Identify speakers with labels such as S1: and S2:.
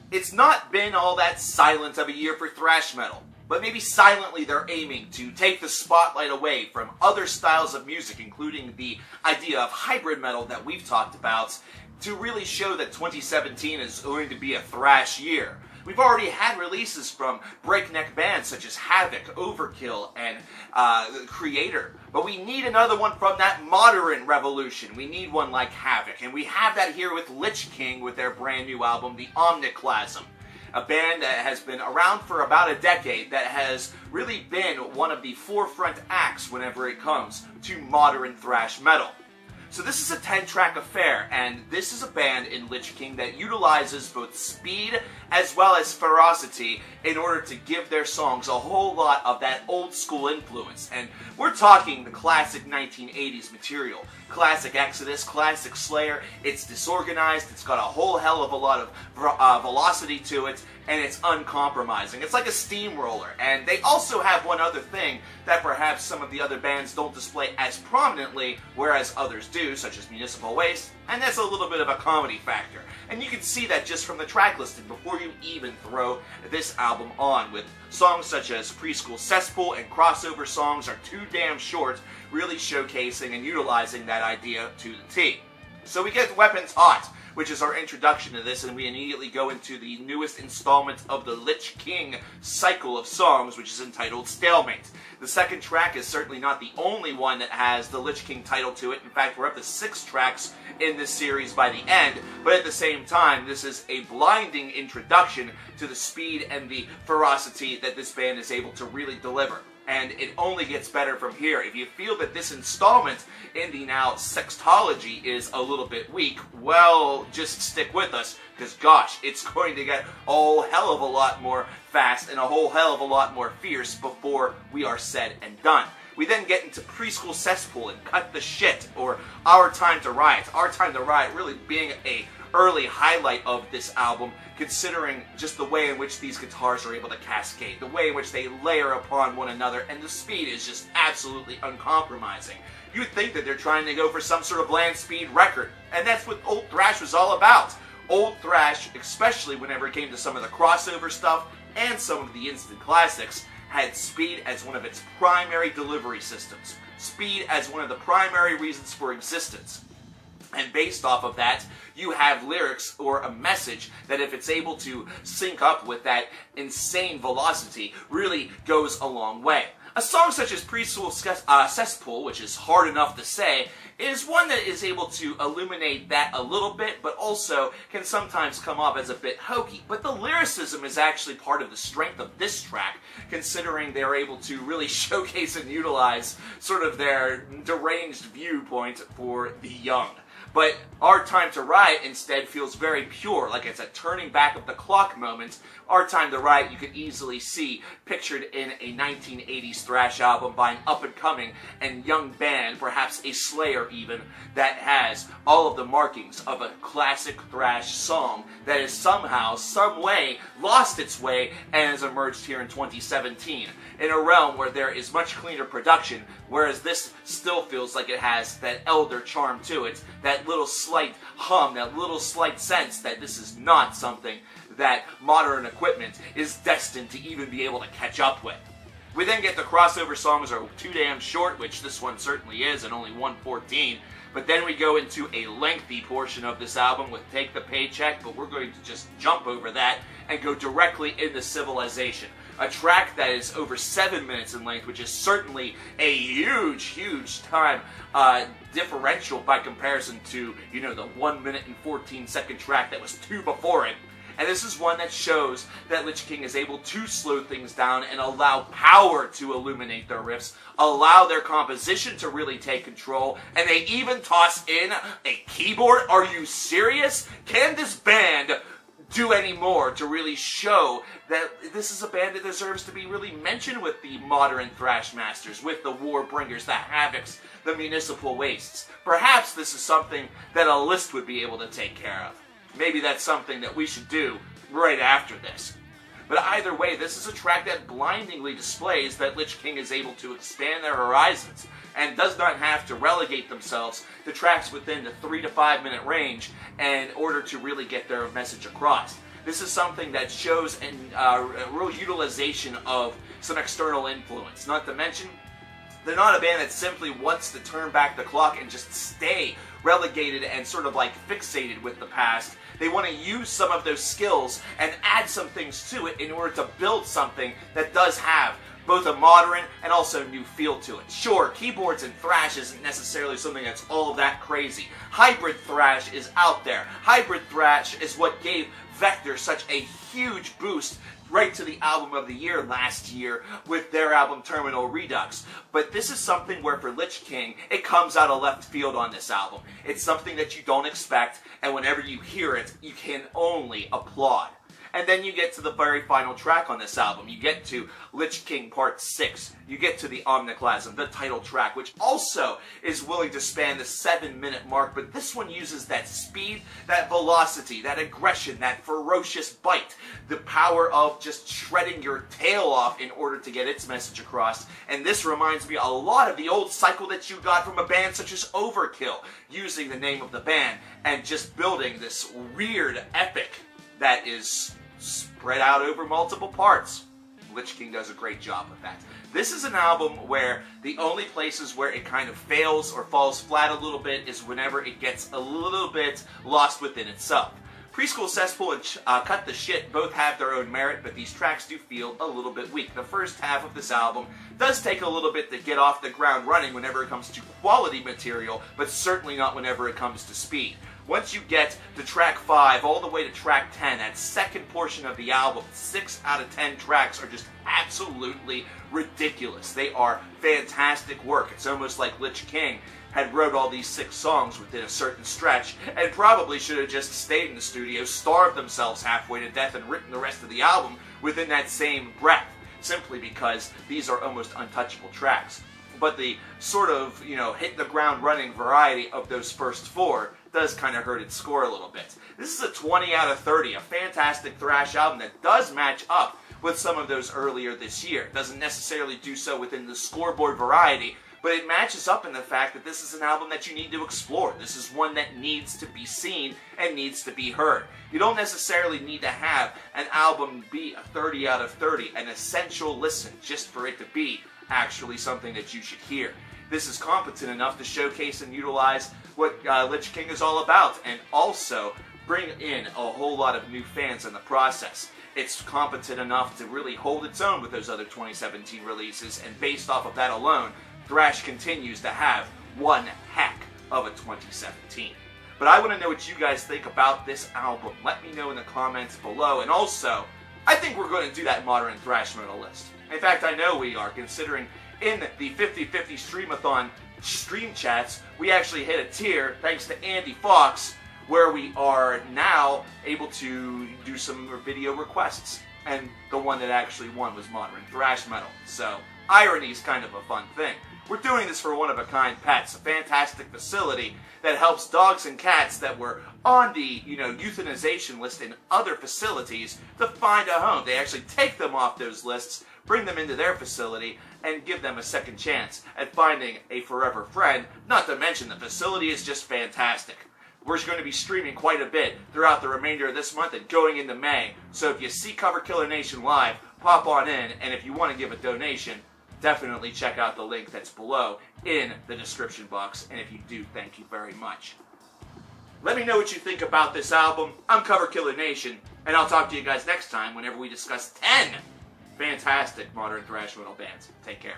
S1: It's not been all that silent of a year for thrash metal, but maybe silently they're aiming to take the spotlight away from other styles of music, including the idea of hybrid metal that we've talked about, to really show that 2017 is going to be a thrash year. We've already had releases from breakneck bands such as Havoc, Overkill, and Creator. But we need another one from that modern revolution. We need one like Havoc. And we have that here with Lich King with their brand new album, the Omniclasm. A band that has been around for about a decade, that has really been one of the forefront acts whenever it comes to modern thrash metal. So this is a 10-track affair, and this is a band in Lich King that utilizes both speed as well as ferocity in order to give their songs a whole lot of that old school influence. And we're talking the classic 1980s material. Classic Exodus, classic Slayer. It's disorganized, it's got a whole hell of a lot of velocity to it, and it's uncompromising. It's like a steamroller. And they also have one other thing that perhaps some of the other bands don't display as prominently, whereas others do, such as Municipal Waste, and that's a little bit of a comedy factor. And you can see that just from the track listing before you even throw this album on, with songs such as Preschool Cesspool and crossover songs are too damn short, really showcasing and utilizing that idea to the T. So we get Weapons Hot, which is our introduction to this, and we immediately go into the newest installment of the Lich King cycle of songs, which is entitled Stalemate. The second track is certainly not the only one that has the Lich King title to it. In fact, we're up to 6 tracks in this series by the end, but at the same time, this is a blinding introduction to the speed and the ferocity that this band is able to really deliver. And it only gets better from here. If you feel that this installment in the now sextology is a little bit weak, well, just stick with us, because gosh, it's going to get a whole hell of a lot more fast and a whole hell of a lot more fierce before we are said and done. We then get into Preschool Cesspool and Cut the Shit, or Our Time to Riot. Our Time to Riot really being a early highlight of this album, considering just the way in which these guitars are able to cascade, the way in which they layer upon one another, and the speed is just absolutely uncompromising. You'd think that they're trying to go for some sort of land speed record, and that's what old thrash was all about. Old thrash, especially whenever it came to some of the crossover stuff and some of the instant classics, had speed as one of its primary delivery systems. Speed as one of the primary reasons for existence. And based off of that, you have lyrics or a message that, if it's able to sync up with that insane velocity, really goes a long way. A song such as Preschool Cesspool, which is hard enough to say, is one that is able to illuminate that a little bit, but also can sometimes come off as a bit hokey. But the lyricism is actually part of the strength of this track, considering they're able to really showcase and utilize sort of their deranged viewpoint for the young. But Our Time to Riot instead feels very pure, like it's a turning back of the clock moment. Our Time to Riot you could easily see pictured in a 1980s thrash album by an up-and-coming and young band, perhaps a Slayer even, that has all of the markings of a classic thrash song that has somehow, some way, lost its way and has emerged here in 2017, in a realm where there is much cleaner production, whereas this still feels like it has that elder charm to it, that little slight hum, that little slight sense that this is not something that modern equipment is destined to even be able to catch up with. We then get the crossover songs are too damn short, which this one certainly is, and only 1:14. But then we go into a lengthy portion of this album with Take the Paycheck, but we're going to just jump over that and go directly into Civilization. A track that is over 7 minutes in length, which is certainly a huge, huge time differential by comparison to, you know, the 1 minute and 14-second track that was 2 before it. And this is one that shows that Lich King is able to slow things down and allow power to illuminate their riffs, allow their composition to really take control, and they even toss in a keyboard. Are you serious? Can this band do any more to really show that this is a band that deserves to be really mentioned with the modern thrash masters, with the Warbringers, the Havocs, the Municipal Wastes? Perhaps this is something that a list would be able to take care of. Maybe that's something that we should do right after this. But either way, this is a track that blindingly displays that Lich King is able to expand their horizons and does not have to relegate themselves to tracks within the 3 to 5 minute range in order to really get their message across. This is something that shows a real utilization of some external influence. Not to mention, they're not a band that simply wants to turn back the clock and just stay relegated and sort of like fixated with the past. They want to use some of those skills and add some things to it in order to build something that does have both a modern and also new feel to it. Sure, keyboards and thrash isn't necessarily something that's all that crazy. Hybrid thrash is out there. Hybrid thrash is what gave Vector such a huge boost right to the album of the year last year with their album Terminal Redux. But this is something where for Lich King, it comes out of left field on this album. It's something that you don't expect, and whenever you hear it, you can only applaud. And then you get to the very final track on this album. You get to Lich King Part 6. You get to the Omniclasm, the title track, which also is willing to span the 7-minute mark, but this one uses that speed, that velocity, that aggression, that ferocious bite, the power of just shredding your tail off in order to get its message across. And this reminds me a lot of the old cycle that you got from a band such as Overkill, using the name of the band and just building this weird epic that is spread out over multiple parts. Lich King does a great job with that. This is an album where the only places where it kind of fails or falls flat a little bit is whenever it gets a little bit lost within itself. Preschool Cesspool and Cut the Shit both have their own merit, but these tracks do feel a little bit weak. The first half of this album does take a little bit to get off the ground running whenever it comes to quality material, but certainly not whenever it comes to speed. Once you get to track 5 all the way to track 10, that second portion of the album, 6 out of 10 tracks are just absolutely ridiculous. They are fantastic work. It's almost like Lich King had wrote all these 6 songs within a certain stretch and probably should have just stayed in the studio, starved themselves halfway to death, and written the rest of the album within that same breath, simply because these are almost untouchable tracks. But the sort of, hit the ground running variety of those first 4 does kind of hurt its score a little bit. This is a 20 out of 30, a fantastic thrash album that does match up with some of those earlier this year. It doesn't necessarily do so within the scoreboard variety, but it matches up in the fact that this is an album that you need to explore. This is one that needs to be seen and needs to be heard. You don't necessarily need to have an album be a 30 out of 30, an essential listen, just for it to be actually something that you should hear. This is competent enough to showcase and utilize what Lich King is all about, and also bring in a whole lot of new fans in the process. It's competent enough to really hold its own with those other 2017 releases, and based off of that alone, thrash continues to have one heck of a 2017. But I want to know what you guys think about this album. Let me know in the comments below, and also, I think we're going to do that modern thrash metal list. In fact, I know we are, considering in the 50/50 Streamathon stream chats, we actually hit a tier, thanks to Andy Fox, where we are now able to do some video requests. And the one that actually won was modern thrash metal. So, irony is kind of a fun thing. We're doing this for One of a Kind Pets, a fantastic facility that helps dogs and cats that were on the, euthanization list in other facilities to find a home. They actually take them off those lists, bring them into their facility, and give them a second chance at finding a forever friend. Not to mention, the facility is just fantastic. We're going to be streaming quite a bit throughout the remainder of this month and going into May. So if you see coverkillernation live, pop on in, and if you want to give a donation, definitely check out the link that's below in the description box. And if you do, thank you very much. Let me know what you think about this album. I'm coverkillernation, and I'll talk to you guys next time whenever we discuss 10 fantastic modern thrash metal bands. Take care.